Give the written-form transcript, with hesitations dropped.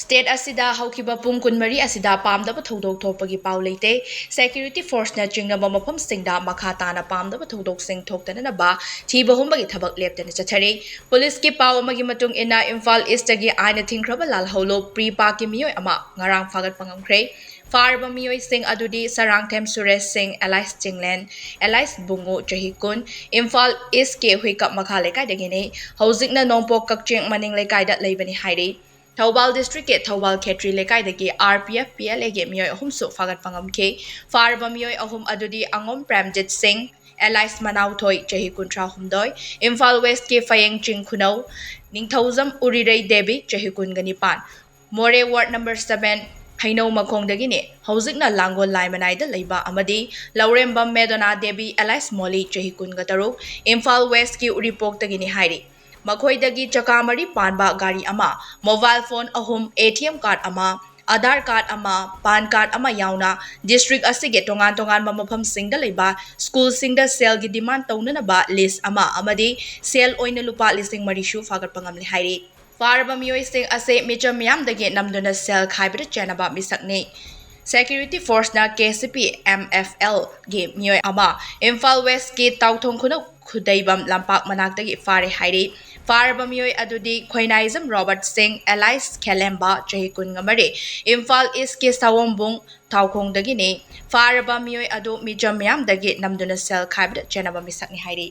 State Asida haukiba pung kunmari asida pamdaba thodok thokpagi pau leite security force na chingnaba mafam singda makha tana pamdaba thodok sing thoktana na ba thiba humbagi thabak leptana chathari police ki pau amagi matung ina Imphal East gi Ainna Thingkhraba Lalhoulup pre park ki miyoi ama ngarang Phagatkhre Farba miyoi sing adudi Sarangthem Suresh Singh Elias Chinglen Elias Bungu Chahikun Imphal East ke huikap makha lekai dagini hojikna nongpok kakching maning lekai da leibani Hairi Thobal District ke Thobal Khetri lekai dagi RPF PLA ge miyoi ahum su fagat pangam ke farba miyoi ahum adudi angom Premjit Singh Elias Manau Thoi Chahi Kuntra Humdoi Imphal West ke Fayeng Ching Khunau Ningthauzam Urirei Devi Chahi Kunganipan More Ward number 7 Haino Makong dagini hojikna Langol Laimanai da leiba amadi Laurembam Medona Devi Elias Moli Chahi Kungataruk Imphal West ki Uripok dagini Hairi Makhoidagi chakamari panba gari ama mobile phone ahum ATM card ama Aadhaar card ama pan card ama yauna district asige tongan mafam singda leiba school singda sale gi demand taunana ba list ama amadi sale oina lupa listing marishu fagat pangamli hairi farba miyoi sing ase micham yam dagi namduna sale khaibra chanaba misakni Security Force na KCP MFL gi miyoi ama Imphal West ki Tauthong khuna Khudaibam lampak manaktagi fare hairi Farba miyoi adudi Khoinaism Robert Singh Elias Khelemba Chahi kun ngamari Imphal East ki Sawombung Taukhong dagini Farba miyoi adu mijam yam dagi namduna sel khaibda chenaba misakni hairi